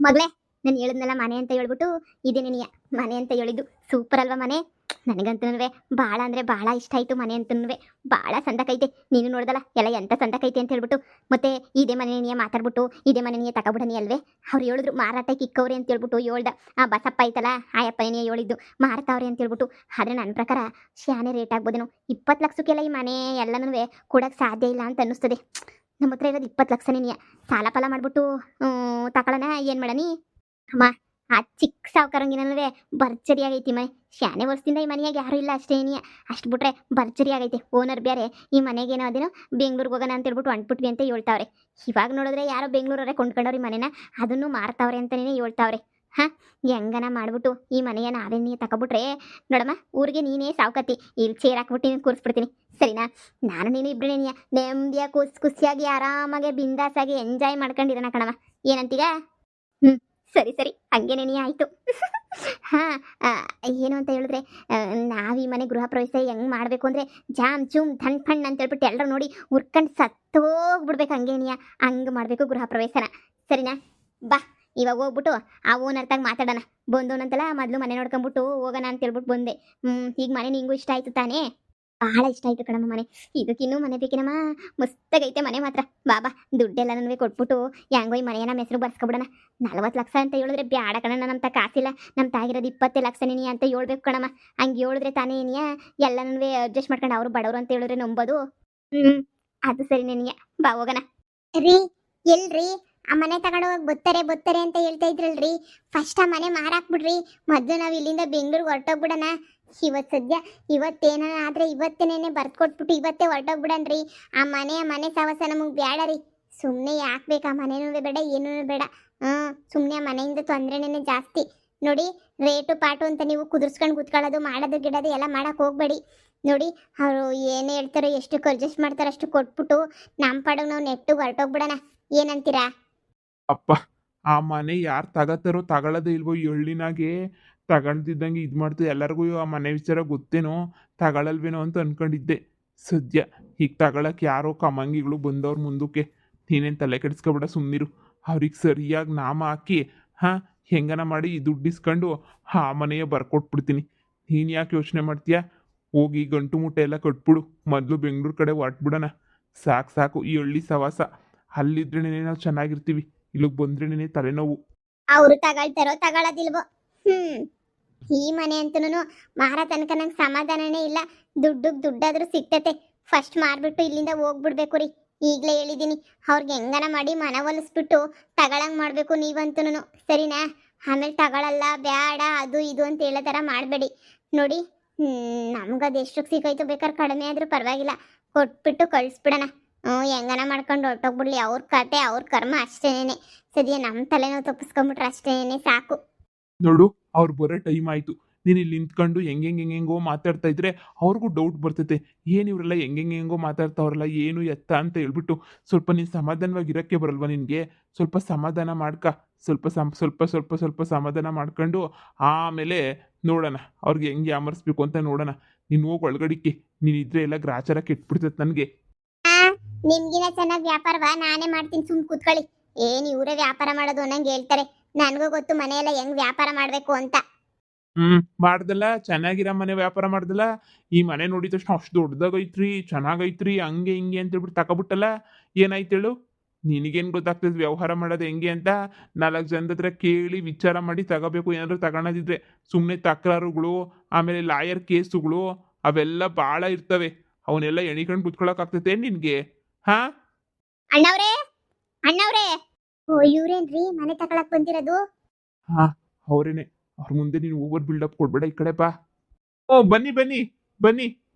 ಮಗಳೇ, ನಾನು ಹೇಳಿದ್ನಲ್ಲ ಮನೆ ಅಂತ ಹೇಳ್ಬಿಟ್ಟು ಇದೇ ನಿನಗೆ ಮನೆ ಅಂತ ಹೇಳಿದ್ದು. ಸೂಪರ್ ಅಲ್ವಾ ಮನೆ? ನನಗಂತೂ ಭಾಳ ಅಂದರೆ ಭಾಳ ಇಷ್ಟ ಆಯಿತು. ಮನೆ ಅಂತೂ ಭಾಳ ಸಂದಕೈತೆ. ನೀನು ನೋಡ್ದಲ್ಲ ಎಲ್ಲ ಎಂಥ ಸಂದಕೈತೆ ಅಂತ ಹೇಳ್ಬಿಟ್ಟು. ಮತ್ತೆ ಇದೇ ಮನೆ ನೀನು ಮಾತಾಡ್ಬಿಟ್ಟು ಇದೇ ಮನೆ ನೀನು ತಗೊಬಿಡನಿ ಅಲ್ವೇ? ಅವ್ರು ಹೇಳಿದ್ರು ಮಾರಾಟಕ್ಕೆ ಇಕ್ಕವ್ರೆ ಅಂತ ಹೇಳ್ಬಿಟ್ಟು ಹೇಳ್ದ. ಆ ಬಸಪ್ಪ ಐತಲ್ಲ ಆಯಪ್ಪನೇ ಹೇಳಿದ್ದು ಮಾರ್ತಾವ್ರೆ ಅಂತ ಹೇಳ್ಬಿಟ್ಟು. ಆದರೆ ನನ್ನ ಪ್ರಕಾರ ಶಾನೆ ರೇಟ್ ಆಗ್ಬೋದೇನೋ. 20 ಲಕ್ಷಕ್ಕೆಲ್ಲ ಈ ಮನೆ ಎಲ್ಲನೂ ಕೊಡೋಕ್ಕೆ ಸಾಧ್ಯ ಇಲ್ಲ ಅಂತ ಅನ್ನಿಸ್ತದೆ. ನಮ್ಮ ಹತ್ರ ಇರೋದು 20 ಲಕ್ಷನೇ. ನೀ ಸಾಲ ಫಲ ಮಾಡ್ಬಿಟ್ಟು ತಗೊಳ್ಳೋಣ ಏನು ಮಾಡನಿ ಅಮ್ಮ? ಆ ಚಿಕ್ಕ ಸಾವುಕಾರಂಗಿನಲ್ವೇ ಭರ್ಜರಿ ಆಗೈತಿ ಮನೆ. ಶಾನೆ ವರ್ಷದಿಂದ ಈ ಮನೆಯಾಗ ಯಾರೂ ಇಲ್ಲ ಅಷ್ಟೇ. ನೀ ಅಷ್ಟು ಬಿಟ್ರೆ ಭರ್ಜರಿ ಆಗೈತೆ. ಓನರ್ ಬೇರೆ ಈ ಮನೆಗೇನೋ ಅದೇನೋ ಬೆಂಗ್ಳೂರಿಗೆ ಹೋಗೋಣ ಅಂತ ಹೇಳ್ಬಿಟ್ಟು ಹೊಂಟ್ಬಿಟ್ವಿ ಅಂತ ಹೇಳ್ತಾವ್ರೆ. ಇವಾಗ ನೋಡಿದ್ರೆ ಯಾರೋ ಬೆಂಗ್ಳೂರವರೇ ಕೊಂಡ್ಕೊಂಡವ್ರಿ ಮನೆನ, ಅದನ್ನು ಮಾರ್ತಾವ್ರೆ ಅಂತಲೇ ಹೇಳ್ತಾವ್ರೆ. ಹಾಂ, ಹೆಂಗನ ಮಾಡ್ಬಿಟ್ಟು ಈ ಮನೆಯ ನಾವೇ ನೀ ತಗೊಬಿಟ್ರೆ ನೋಡಮ್ಮ, ಊರಿಗೆ ನೀನೇ ಸಾವುಕತಿ. ಇಲ್ಲಿ ಚೇರ್ ಹಾಕ್ಬಿಟ್ಟು ನೀನು ಕೂರಿಸ್ಬಿಡ್ತೀನಿ, ಸರಿನಾ? ನಾನು ನೀನು ಇಬ್ಬರೇ ನೀ ನೆಮ್ಮದಿಯಾಗಿ ಖುಷಿಯಾಗಿ ಆರಾಮಾಗಿ ಬಿಂದಾಸಾಗಿ ಎಂಜಾಯ್ ಮಾಡ್ಕೊಂಡಿರೋಣ ಕಣಮ್ಮ. ಏನಂತೀಗ? ಹ್ಞೂ, ಸರಿ ಸರಿ, ಹಂಗೇನೇ ನೀ ಆಯಿತು. ಹಾಂ, ಏನು ಅಂತ ಹೇಳಿದ್ರೆ ನಾವು ಈ ಮನೆ ಗೃಹ ಪ್ರವೇಶ ಹೆಂಗೆ ಮಾಡಬೇಕು ಅಂದರೆ ಜಾಮ್ ಚೂಮ್ ಧಣ್ ಫಣ್ ಅಂತ ಹೇಳ್ಬಿಟ್ಟು ಎಲ್ಲರೂ ನೋಡಿ ಉರ್ಕೊಂಡು ಸತ್ತೋಗ್ಬಿಡ್ಬೇಕು. ಹಂಗೆ ನೀ ಹಂಗೆ ಮಾಡಬೇಕು ಗೃಹ ಪ್ರವೇಶನ, ಸರಿನಾ? ಬಾ ಇವಾಗ ಹೋಗ್ಬಿಟ್ಟು ಆ ಓನರ್ತಾಗ ಮಾತಾಡೋಣ. ಬಂದವನಂತಲ್ಲ ಮೊದಲು ಮನೆ ನೋಡ್ಕೊಂಬಿಟ್ಟು ಹೋಗೋಣ ಅಂತ ಹೇಳ್ಬಿಟ್ಟು ಬಂದೆ. ಈಗ ಮನೆ ನಿಂಗೂ ಇಷ್ಟ ಆಯಿತು ತಾನೇ? ಭಾಳ ಇಷ್ಟ ಆಯಿತು ಕಣಮ್ಮ ಮನೆ. ಇದಕ್ಕಿನ್ನೂ ಮನೆ ಬೇಕಿನಮ್ಮ, ಮಸ್ತಾಗೈತೆ ಮನೆ ಮಾತ್ರ. ಬಾಬಾ ದುಡ್ಡೆಲ್ಲ ನನಗೆ ಕೊಟ್ಬಿಟ್ಟು ಹೆಂಗೋ ಈ ಮನೆಯ ನಮ್ಮ ಹೆಸರು ಬರ್ಸ್ಕೊಬಿಡೋಣ. 40 ಲಕ್ಷ ಅಂತ ಹೇಳಿದ್ರೆ ಬ್ಯಾಡ ಕಣ, ನಮ್ಮ ತ ಕಾಸಿಲ್ಲ. ನಮ್ಮ ತಾಗಿರೋದು 20 ಲಕ್ಷ ನೀ ಅಂತ ಹೇಳ್ಬೇಕು ಕಣಮ್ಮ. ಹಂಗೆ ಹೇಳಿದ್ರೆ ತಾನೇ ನೀ ಎಲ್ಲನೂ ಅಡ್ಜಸ್ಟ್ ಮಾಡ್ಕೊಂಡು ಅವರು ಬಡವರು ಅಂತ ಹೇಳಿದ್ರೆ ನಂಬೋದು. ಅದು ಸರಿ ನೀ ಬಾ ಹೋಗೋಣ. ರೀ, ಎಲ್ರಿ ಆ ಮನೆ ತಗೊಂಡು ಹೋಗಿ ಬತ್ತಾರೆ ಅಂತ ಹೇಳ್ತಾ ಇದ್ರಲ್ರಿ. ಫಸ್ಟ್ ಆ ಮನೆ ಮಾರಾಕ್ಬಿಡ್ರಿ. ಮೊದಲು ನಾವು ಇಲ್ಲಿಂದ ಬೆಂಗಳೂರಿಗೆ ಹೊರಟೋಗ್ಬಿಡೋಣ. ಇವತ್ತು ಸದ್ಯ ಇವತ್ತೇನ ಆದ್ರೆ ಇವತ್ತೇನೇನೆ ಬರ್ದು ಕೊಟ್ಬಿಟ್ಟು ಇವತ್ತೇ ಹೊರಟೋಗ್ಬಿಡನ್ರಿ. ಆ ಮನೆ ಸವಸ ನಮಗೆ ಬೇಡ ರೀ. ಸುಮ್ಮನೆ ಯಾಕೆ ಬೇಕು? ಆ ಮನೆನೂ ಬೇಡ, ಏನೂ ಬೇಡ. ಸುಮ್ಮನೆ ಆ ಮನೆಯಿಂದ ತೊಂದರೆನೇ ಜಾಸ್ತಿ. ನೋಡಿ, ರೇಟು ಪಾಟು ಅಂತ ನೀವು ಕುದುರ್ಸ್ಕೊಂಡು ಕೂತ್ಕೊಳ್ಳೋದು ಮಾಡೋದು ಗಿಡೋದು ಎಲ್ಲ ಮಾಡಕ್ಕೆ ಹೋಗ್ಬೇಡಿ. ನೋಡಿ, ಅವರು ಏನು ಹೇಳ್ತಾರೋ ಎಷ್ಟು ಅಡ್ಜಸ್ಟ್ ಮಾಡ್ತಾರೋ ಅಷ್ಟು ಕೊಟ್ಬಿಟ್ಟು ನಮ್ಮ ಪಾಡಿಗೆ ನಾವು ನೆಟ್ಟು ಹೊರಟೋಗ್ಬಿಡೋಣ. ಏನಂತೀರಾ? ಅಪ್ಪ, ಆ ಮನೆ ಯಾರು ತಗತ್ತಾರೋ ತಗೊಳ್ಳೋದೇ ಇಲ್ವೋ ಈ ಹಳ್ಳಿನಾಗೆ ತಗೊಂಡಿದ್ದಂಗೆ ಇದು ಮಾಡ್ತೀವಿ. ಎಲ್ಲರಿಗೂ ಆ ಮನೆ ವಿಚಾರ ಗೊತ್ತೇನೋ, ತಗೊಳ್ಳಲ್ವೇನೋ ಅಂತ ಅನ್ಕೊಂಡಿದ್ದೆ. ಸದ್ಯ ಈಗ ತಗೊಳಕ್ಕೆ ಯಾರೋ ಕಮಂಗಿಗಳು ಬಂದವ್ರ ಮುಂದಕ್ಕೆ. ನೀನೇನು ತಲೆ ಕೆಡಿಸ್ಕೊಬೇಡ, ಸುಮ್ಮನಿರು. ಅವ್ರಿಗೆ ಸರಿಯಾಗಿ ನಾಮ ಹಾಕಿ ಹಾಂ ಹೆಂಗನ ಮಾಡಿ ದುಡ್ಡು ಇಸ್ಕೊಂಡು ಆ ಮನೆಯ ಬರ್ಕೊಟ್ಬಿಡ್ತೀನಿ. ನೀನು ಯಾಕೆ ಯೋಚನೆ ಮಾಡ್ತೀಯಾ? ಹೋಗಿ ಗಂಟು ಮುಟ್ಟೆ ಎಲ್ಲ ಕಟ್ಬಿಡು. ಮೊದಲು ಬೆಂಗಳೂರು ಕಡೆ ಹೊರಟ್ಬಿಡೋಣ. ಸಾಕು ಸಾಕು ಈ ಹಳ್ಳಿ ಸವಾಸ. ಅಲ್ಲಿದ್ರೇ ನಾವು ಚೆನ್ನಾಗಿರ್ತೀವಿ, ಇಲ್ಲಿಗೆ ಬಂದ್ರೇನೆ ತಲೆನೋವು. ಅವರು ತಗೊಳ್ತಾರೋ ತಗೊಳ್ಳೋದಿಲ್ವೋ. ಈ ಮನೆ ಅಂತನೂ ಮಾರ ತನಕ ನಂಗೆ ಸಮಾಧಾನನೇ ಇಲ್ಲ. ದುಡ್ಡಾದ್ರೂ ಸಿಗ್ತತೆ. ಫಸ್ಟ್ ಮಾರ್ಬಿಟ್ಟು ಇಲ್ಲಿಂದ ಹೋಗ್ಬಿಡ್ಬೇಕು ರೀ. ಈಗಲೇ ಹೇಳಿದ್ದೀನಿ, ಅವ್ರಿಗೆ ಹೆಂಗನ ಮಾಡಿ ಮನ ಒಲಿಸ್ಬಿಟ್ಟು ತಗೊಳಂಗೆ ಮಾಡಬೇಕು ನೀವಂತೂ, ಸರಿನಾ? ಆಮೇಲೆ ತಗೊಳ್ಳಲ್ಲ ಬೇಡ ಅದು ಇದು ಅಂತ ಹೇಳೋ ಥರ ಮಾಡಬೇಡಿ. ನೋಡಿ, ನಮ್ಗದು ಎಷ್ಟಕ್ಕೆ ಸಿಗೋಯ್ತು, ಬೇಕಾದ್ರೆ ಕಡಿಮೆ ಆದರೂ ಪರವಾಗಿಲ್ಲ, ಕೊಟ್ಬಿಟ್ಟು ಕಳಿಸ್ಬಿಡೋಣ. ಹೆಂಗನ ಮಾಡ್ಕೊಂಡು ಹೊರಟೋಗ್ಬಿಡ್ಲಿ. ಅವ್ರ ಕತೆ ಅವ್ರ ಕರ್ಮ ಅಷ್ಟೇನೆ. ಸದ್ಯ ನಮ್ಮ ತಲೆನೋವು ತಪ್ಪಿಸ್ಕೊಂಬಿಟ್ರೆ ಅಷ್ಟೇನೆ ಸಾಕು. ನೋಡು, ಅವ್ರು ಬರೋ ಟೈಮ್ ಆಯಿತು. ನೀನು ಇಲ್ಲಿ ನಿಂತ್ಕೊಂಡು ಹೆಂಗೆಂಗೋ ಮಾತಾಡ್ತಾ ಇದ್ರೆ ಅವ್ರಿಗೂ ಡೌಟ್ ಬರ್ತೈತೆ. ಏನು ಇವರೆಲ್ಲ ಹೆಂಗೆಂಗೋ ಮಾತಾಡ್ತಾವ್ರಲ್ಲ, ಏನು ಎತ್ತ ಅಂತ ಹೇಳ್ಬಿಟ್ಟು. ಸ್ವಲ್ಪ ನೀನು ಸಮಾಧಾನವಾಗಿ ಇರೋಕ್ಕೆ ಬರಲ್ವ ನಿನಗೆ? ಸ್ವಲ್ಪ ಸಮಾಧಾನ ಮಾಡ್ಕ. ಸ್ವಲ್ಪ ಸಮಾಧಾನ ಮಾಡ್ಕೊಂಡು ಆಮೇಲೆ ನೋಡೋಣ ಅವ್ರಿಗೆ ಹೆಂಗೆ ಯಾಮರ್ಸ್ಬೇಕು ಅಂತ ನೋಡೋಣ. ನೀನು ಹೋಗಿ ಒಳಗಡಿಕೆ. ನೀನಿದ್ರೆ ಎಲ್ಲ ಗ್ರಾಚಾರ ಕೆಟ್ಬಿಡ್ತೈತೆ ನನಗೆ. ನಿಮ್ಗಿನ ಚೆನ್ನಾಗಿ ವ್ಯಾಪಾರವಾ? ನಾನೇ ಮಾಡ್ತೀನಿ, ಸುಮ್ ಕೂತ್ಕೊಳ್ಳಿ. ಏನು ಇವರೇ ವ್ಯಾಪಾರ ಮಾಡೋದು ಅನ್ನಂಗೆ ಹೇಳ್ತಾರೆ. ನನಗೂ ಗೊತ್ತು ಮನೆಯೆಲ್ಲ ಹೆಂಗ್ ವ್ಯಾಪಾರ ಮಾಡಬೇಕು ಅಂತ. ಮಾಡ್ದಲ್ಲ, ಚೆನ್ನಾಗಿರೋ ಮನೆ ವ್ಯಾಪಾರ ಮಾಡ್ದಲ್ಲ. ಈ ಮನೆ ನೋಡಿದ ತಕ್ಷಣ ಅಷ್ಟು ದೊಡ್ಡದಾಗೈತ್ರಿ, ಚೆನ್ನಾಗೈತ್ರಿ, ಹಂಗೆ ಹಿಂಗೆ ಅಂತ ಹೇಳ್ಬಿಟ್ಟು ತಗೊಬಿಟ್ಟಲ್ಲ. ಏನಾಯ್ತೇಳು? ನಿನಗೇನು ಗೊತ್ತಾಗ್ತದೆ ವ್ಯವಹಾರ ಮಾಡೋದು ಹೆಂಗೆ ಅಂತ? 4 ಜನದ ಹತ್ರ ಕೇಳಿ ವಿಚಾರ ಮಾಡಿ ತಗೋಬೇಕು. ಏನಾದರೂ ತಗೊಳೋದಿದ್ರೆ ಸುಮ್ಮನೆ ತಕರಾರುಗಳು, ಆಮೇಲೆ ಲಾಯರ್ ಕೇಸುಗಳು ಅವೆಲ್ಲ ಭಾಳ ಇರ್ತವೆ. ಅವನ್ನೆಲ್ಲ ಎಣಿಕೊಂಡು ಕುತ್ಕೊಳ್ಳೋಕ್ಕಾಗ್ತೈತೆ ನಿನಗೆ? ಹಾಂ, ಅಣ್ಣವ್ರೇ, ಓ ಇವ್ರೇನ್ರಿ ಮನೆ ತಗೊಳಕ್ ಬಂದಿರೋದು? ಹಾಂ, ಅವರೇನೆ. ಅವ್ರ ಮುಂದೆ ನೀನು ಓವರ್ ಬಿಲ್ಡಪ್ ಕೊಡ್ಬೇಡ. ಈ ಕಡೆ ಬಾ. ಓ ಬನ್ನಿ ಬನ್ನಿ ಬನ್ನಿ.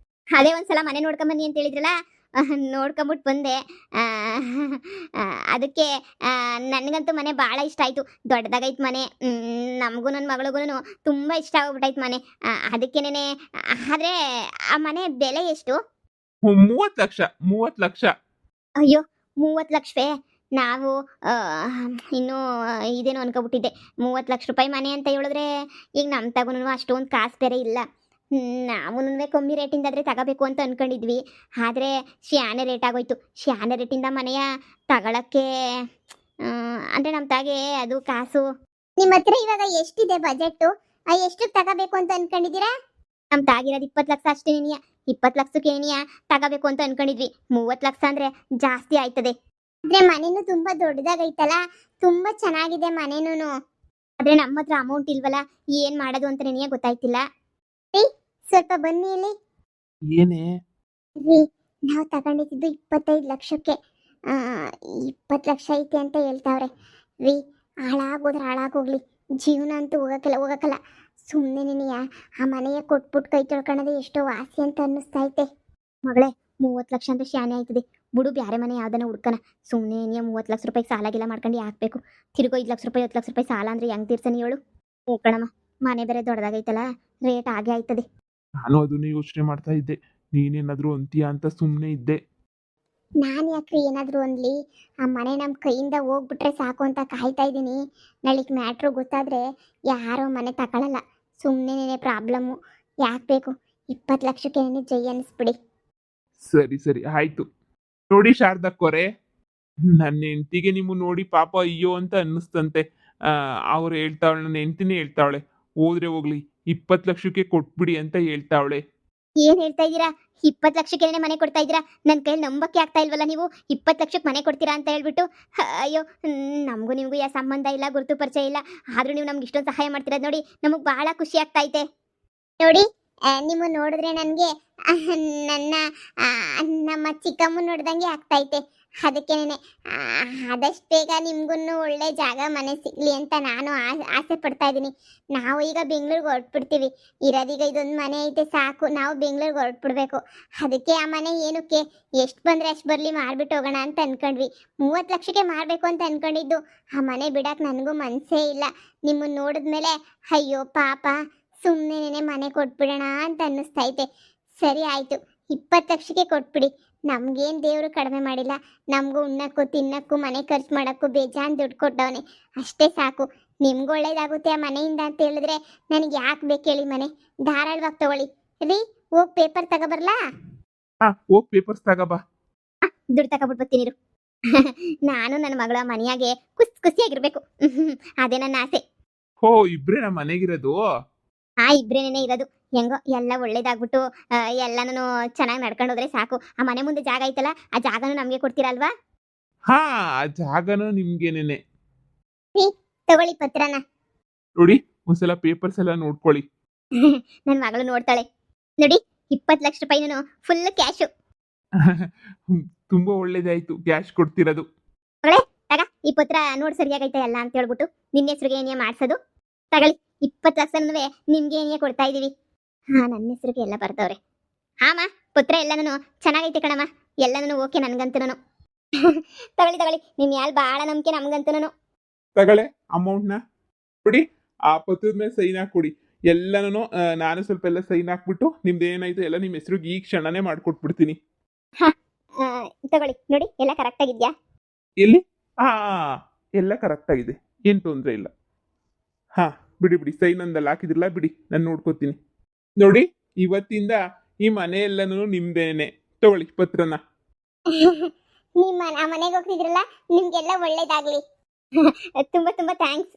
ಅದೇ ಒಂದ್ಸಲ ಮನೆ ನೋಡ್ಕೊಂಬನ್ನಿ ಅಂತ ಹೇಳಿದ್ರಲ್ಲ, ನೋಡ್ಕೊಂಬಿಟ್ಟು ಬಂದೆ. ಅದಕ್ಕೆ ನನಗಂತೂ ಮನೆ ಭಾಳ ಇಷ್ಟ ಆಯಿತು. ದೊಡ್ಡದಾಗೈತೆ ಮನೆ. ನಮಗೂ ನನ್ನ ಮಗಳಿಗೂ ತುಂಬ ಇಷ್ಟ ಆಗ್ಬಿಟ್ಟೈತೆ ಮನೆ. ಅದಕ್ಕೇನೆ. ಆದರೆ ಆ ಮನೆ ಬೆಲೆ ಎಷ್ಟು? 30 ಲಕ್ಷ. ಅಯ್ಯೋ, 30 ಲಕ್ಷವೇ? ನಾವು ಇನ್ನೂ ಇದೇನು ಅನ್ಕೊಬಿಟ್ಟಿದ್ದೆ. 30 ಲಕ್ಷ ರೂಪಾಯಿ ಮನೆ ಅಂತ ಹೇಳಿದ್ರೆ ಈಗ ನಮ್ಮ ತಗೊಂಡು ಅಷ್ಟೊಂದು ಕಾಸು ಬೇರೆ ಇಲ್ಲ. ನಾವು ಕಮ್ಮಿ ರೇಟಿಂದಾದರೆ ತಗೋಬೇಕು ಅಂತ ಅಂದ್ಕೊಂಡಿದ್ವಿ. ಆದರೆ ಶಾನೆ ರೇಟ್ ಆಗೋಯ್ತು. ಶಾನೆ ರೇಟಿಂದ ಮನೆಯ ತಗೊಳಕ್ಕೆ ಅಂದರೆ ನಮ್ಮ ತಾಗೆ ಅದು ಕಾಸು ನಿಮ್ಮ ಹತ್ರ ಇವಾಗ ಎಷ್ಟಿದೆ ಬಜೆಟ್? ಎಷ್ಟಕ್ಕೆ ತಗೋಬೇಕು ಅಂತ ಅನ್ಕೊಂಡಿದ್ದೀರಾ? ನಮ್ಮ ತಾಗಿರೋದು 20 ಲಕ್ಷ ಅಷ್ಟೇ ನಿನಿಯ. 20 ಲಕ್ಷಕ್ಕೆ ಏನಿಯ ತಗೋಬೇಕು ಅಂತ ಅನ್ಕೊಂಡಿದ್ವಿ. 30 ಲಕ್ಷ ಅಂದರೆ ಜಾಸ್ತಿ ಆಯ್ತದೆ. ಆದ್ರೆ ಮನೆನೂ ತುಂಬಾ ದೊಡ್ಡದಾಗೈತಲ್ಲ, ತುಂಬಾ ಚೆನ್ನಾಗಿದೆ ಮನೆನೂ. ಆದರೆ ನಮ್ಮ ಹತ್ರ ಅಮೌಂಟ್ ಇಲ್ವಲ್ಲ, ಏನು ಮಾಡೋದು ಅಂತ ನಿನಗೆ ಗೊತ್ತಾಯ್ತಿಲ್ಲ. ಸ್ವಲ್ಪ ಬನ್ನಿ ಇಲ್ಲಿ. ಏನೇ ರೀ, ನಾವು ತಗೊಂಡಿದ್ದು 25 ಲಕ್ಷಕ್ಕೆ. 20 ಲಕ್ಷ ಐತೆ ಅಂತ ಹೇಳ್ತಾವ್ರೆ. ರೀ, ಹಾಳಾಗೋದ್ರೆ ಹಾಳಾಗೋಗ್ಲಿ, ಜೀವನ ಅಂತೂ ಹೋಗಕ್ಕಲ್ಲ. ಸುಮ್ಮನೆ ನಿನಯ ಆ ಮನೆಯ ಕೊಟ್ಬಿಟ್ಟು ಕೈ ತೊಳ್ಕೊಳ್ಳೋದು ಎಷ್ಟೋ ವಾಸಿ ಅಂತ ಅನ್ನಿಸ್ತೈತೆ. ಮಗಳೇ, 30 ಲಕ್ಷ ಅಂದರೆ ಶಾನೆ ಆಯ್ತದೆ. ಬಿಡು, ಬ್ಯಾರೆ ಮನೆ ಯಾವ್ದನ್ನ ಹುಡ್ಕನ. ಸುಮ್ಮನೆ ನೀ 30 ಲಕ್ಷ ರೂಪಾಯಿ ಸಾಲಾಗಿಲ್ಲ ಮಾಡ್ಕೊಂಡು ಹಾಕ್ಬೇಕು. ತಿರುಗೋ 5 ಲಕ್ಷ ರೂಪಾಯಿ 10 ಲಕ್ಷ ರೂಪಾಯಿ ಸಾಲ ಅಂದರೆ ಹೆಂಗೆ ತೀರ್ಸನಿ ಹೇಳು? ಹ್ಞೂ ಕಣಮ್ಮ, ಮನೆ ಬೇರೆ ದೊಡ್ಡದಾಗೈತಲ್ಲ, ರೇಟ್ ಆಗೇ ಆಯ್ತದೆ. ನಾನು ಅದನ್ನೇ ಯೋಚನೆ ಮಾಡ್ತಾ ಇದ್ದೆ, ನೀನೇನಾದರೂ ಅಂತೀಯ ಅಂತ ಸುಮ್ಮನೆ ಇದ್ದೆ. ನಾನು ಯಾಕ್ರಿ ಏನಾದರೂ ಅನ್ಲಿ, ಆ ಮನೆ ನಮ್ಮ ಕೈಯಿಂದ ಹೋಗ್ಬಿಟ್ರೆ ಸಾಕು ಅಂತ ಕಾಯ್ತಾ ಇದ್ದೀನಿ. ನಾಳಿಗೆ ಮ್ಯಾಟ್ರು ಗೊತ್ತಾದರೆ ಯಾರೋ ಮನೆ ತಗೊಳ್ಳಲ್ಲ. ಸುಮ್ಮನೆ ಪ್ರಾಬ್ಲಮ್ಮು ಯಾಕೆ ಬೇಕು? 20 ಲಕ್ಷಕ್ಕೆ ಜೈ ಅನ್ನಿಸ್ಬಿಡಿ. ಸರಿ ಆಯ್ತು. ನೋಡಿ ಶಾರದಕ್ಕೋರೆ, ನನ್ನ ಹೆಂಡ್ತಿಗೆ ನಿಮ್ಮ ನೋಡಿ ಪಾಪ ಅಯ್ಯೋ ಅಂತ ಅನ್ನಿಸ್ತಂತೆ. ಅವ್ರು ಹೇಳ್ತಾವಳೆ, ನನ್ನ ಹೆಂಡ್ತಿನೇ ಹೇಳ್ತಾವಳೆ, ಹೋದ್ರೆ ಹೋಗ್ಲಿ 20 ಲಕ್ಷಕ್ಕೆ ಕೊಟ್ಬಿಡಿ ಅಂತ ಹೇಳ್ತಾವಳೆ. ಏನು ಹೇಳ್ತಾ ಇದ್ದೀರಾ? 20 ಲಕ್ಷಕ್ಕೆ ಮನೆ ಕೊಡ್ತಾ ಇದ್ದೀರಾ? ನನ್ನ ಕೈಯಲ್ಲಿ ನಂಬಕ್ಕೆ ಆಗ್ತಾ ಇಲ್ವಲ್ಲ ನೀವು. 20 ಲಕ್ಷಕ್ಕೆ ಮನೆ ಕೊಡ್ತೀರಾ ಅಂತ ಹೇಳ್ಬಿಟ್ಟು. ಅಯ್ಯೋ, ನಮಗೂ ನಿಮಗೂ ಯಾವ ಸಂಬಂಧ ಇಲ್ಲ, ಗುರುತು ಪರಿಚಯ ಇಲ್ಲ, ಆದರೂ ನೀವು ನಮ್ಗೆ ಇಷ್ಟೊಂದು ಸಹಾಯ ಮಾಡ್ತಿರೋದು ನೋಡಿ ನಮಗೆ ಭಾಳ ಖುಷಿ ಆಗ್ತಾ ಐತೆ. ನೋಡಿ, ನಿಮ್ಮ ನೋಡಿದ್ರೆ ನನಗೆ ನನ್ನ ನಮ್ಮ ಚಿಕ್ಕಮ್ಮ ನೋಡ್ದಂಗೆ ಆಗ್ತೈತೆ. ಅದಕ್ಕೇನೆ ಆದಷ್ಟು ಬೇಗ ನಿಮ್ಗೂ ಒಳ್ಳೆ ಜಾಗ ಮನೆ ಸಿಗಲಿ ಅಂತ ನಾನು ಆಸೆ ಪಡ್ತಾ ಇದ್ದೀನಿ. ನಾವು ಈಗ ಬೆಂಗಳೂರಿಗೆ ಹೊರಟ್ಬಿಡ್ತೀವಿ. ಇರೋದೀಗ ಇದೊಂದು ಮನೆ ಐತೆ ಸಾಕು, ನಾವು ಬೆಂಗಳೂರಿಗೆ ಹೊರಟ್ಬಿಡ್ಬೇಕು. ಅದಕ್ಕೆ ಆ ಮನೆ ಏನಕ್ಕೆ ಎಷ್ಟು ಬಂದರೆ ಅಷ್ಟು ಬರಲಿ ಮಾರ್ಬಿಟ್ಟು ಹೋಗೋಣ ಅಂತ ಅನ್ಕೊಂಡ್ವಿ. 30 ಲಕ್ಷಕ್ಕೆ ಮಾರಬೇಕು ಅಂತ ಅನ್ಕೊಂಡಿದ್ದು. ಆ ಮನೆ ಬಿಡಕ್ಕೆ ನನಗೂ ಮನಸ್ಸೇ ಇಲ್ಲ. ನಿಮ್ಮನ್ನು ನೋಡಿದ್ಮೇಲೆ ಅಯ್ಯೋ ಪಾಪ, ಸುಮ್ಮನೆ ಮನೆ ಕೊಟ್ಬಿಡೋಣ ಅಂತ ಅನ್ನಿಸ್ತೈತೆ. ಸರಿ ಆಯಿತು, 20 ಲಕ್ಷಕ್ಕೆ ಕೊಟ್ಬಿಡಿ. ನಮಗೇನು ದೇವರು ಕಡಿಮೆ ಮಾಡಿಲ್ಲ. ನಮಗೂ ಉಣ್ಣಕ್ಕೂ ತಿನ್ನಕ್ಕೂ ಮನೆ ಖರ್ಚು ಮಾಡೋಕ್ಕೂ ಬೇಜಾನ್ ದುಡ್ಡು ಕೊಟ್ಟವನೆ, ಅಷ್ಟೇ ಸಾಕು. ನಿಮ್ಗೆ ಒಳ್ಳೇದಾಗುತ್ತೆ ಆ ಮನೆಯಿಂದ ಅಂತ ಹೇಳಿದ್ರೆ ನನಗೆ ಯಾಕೆ ಬೇಕು ಹೇಳಿ ಮನೆ? ಧಾರಾಳವಾಗಿ ತಗೊಳ್ಳಿ. ರೀ, ಹೋಗಿ ಪೇಪರ್ ತಗೊಬರ್ಲಾ? ಹೋಗಿ ಪೇಪರ್ಸ್ ತಗೋಬಾ. ದುಡ್ಡು ತಗೊಬಿಟ್ಟು ಬರ್ತೀನಿರು. ನಾನು ನನ್ನ ಮಗಳ ಮನೆಯಾಗೆ ಖುಷಿಯಾಗಿರ್ಬೇಕು. ಅದೇ ನನ್ನ ಆಸೆ. ಹೋ, ಇಬ್ರೇ ನಮ್ಮ ಮನೆಗಿರೋದು? ಇಬ್ರೇನೇ ಇರೋದು. ಹೆಂಗೋ ಎಲ್ಲ ಒಳ್ಳೇದಾಗ್ಬಿಟ್ಟು ಎಲ್ಲನೂ ಚೆನ್ನಾಗಿ ನಡ್ಕೊಂಡು ಹೋದ್ರೆ ಸಾಕು. ಆ ಮನೆ ಮುಂದೆ ಜಾಗ ಐತಲ್ಲ, ಆ ಜಾಗನೂ ನಮಗೆ ಕೊಡ್ತೀರಲ್ವಾ? ಹಾ, ಆ ಜಾಗನೂ ನಿಮ್ಗೇನೇನೆ. ತಗೊಳ್ಳಿ ಪತ್ರನ. ನೋಡಿ, ಒಂದ್ಸಲ ಪೇಪರ್ಸ್ ಎಲ್ಲ ನೋಡ್ಕೊಳ್ಳಿ. ನನ್ನ ಮಗಳು ನೋಡ್ತಾಳೆ. ನೋಡಿ, 20 ಲಕ್ಷ ರೂಪಾಯಿನೂ ಫುಲ್ ಕ್ಯಾಶು. ತುಂಬಾ ಒಳ್ಳೇದಾಯ್ತು, ಕ್ಯಾಶ್ ಕೊಡ್ತಿರೋದು. ತಗ, ಈ ಪತ್ರ ನೋಡಿ ಸರಿಯಾಗೈತೆ ಎಲ್ಲ ಅಂತ ಹೇಳ್ಬಿಟ್ಟು ನಿನ್ನ ಹೆಸರಿಗೆ ಏನಿಯ ಮಾಡ್ಸೋದು. ತಗೊಳ್ಳಿ, 20 ಲಕ್ಷನೂ ನಿಮ್ಗೆ ಏನಿಯ ಕೊಡ್ತಾ ಇದೀವಿ. ನನ್ನ ಹೆಸರಿಗೆ ಎಲ್ಲ ಬರ್ತವ್ರೆ. ಹಾಮ, ಪತ್ರ ಎಲ್ಲನೂ ಚೆನ್ನಾಗೈತೆ ಕಣಮ್ಮ, ಎಲ್ಲನೂ ಓಕೆ ನನ್ಗಂತೂ. ತಗೊಳ್ಳಿ, ನಿಮ್ ಯಾಲ್ ಭಾಳ ನಂಬಿಕೆ ನಮ್ಗಂತೂ. ತಗೊಳ್ಳೆ ಅಮೌಂಟ್ನ, ಕೊಡಿ. ಆ ಪತ್ರದ ಮೇಲೆ ಸೈನ್ ಹಾಕ್ಕೊಡಿ ಎಲ್ಲನೂ. ನಾನು ಸ್ವಲ್ಪ ಎಲ್ಲ ಸೈನ್ ಹಾಕ್ಬಿಟ್ಟು ನಿಮ್ದು ಏನಾಯ್ತು ಎಲ್ಲ ನಿಮ್ಮ ಹೆಸರಿಗೆ ಈ ಕ್ಷಣನೇ ಮಾಡ್ಕೊಟ್ಬಿಡ್ತೀನಿ. ತಗೊಳ್ಳಿ, ನೋಡಿ ಎಲ್ಲ ಕರೆಕ್ಟ್ ಆಗಿದ್ಯಾ? ಎಲ್ಲಿ? ಎಲ್ಲ ಕರೆಕ್ಟ್ ಆಗಿದೆ, ಏನು ತೊಂದರೆ ಇಲ್ಲ. ಬಿಡಿ, ಸೈನ್ ಅಂದಲ್ಲಿ ಹಾಕಿದ್ರಲ್ಲ, ಬಿಡಿ, ನಾನು ನೋಡ್ಕೋತೀನಿ. ನೋಡಿ, ಇವತ್ತಿಂದ ಈ ಮನೆ ಎಲ್ಲನೂ ನಿಮ್ದೇನೆ. ತಗೊಳ್ಳಿ ಪತ್ರನ. ನಿಮ್ಮ ಮನೆಗೆ ಹೋಗ್ತಿದ್ರಲ್ಲ, ನಿಮ್ಗೆಲ್ಲ ಒಳ್ಳೇದಾಗ್ಲಿ. ತುಂಬಾ ಥ್ಯಾಂಕ್ಸ್.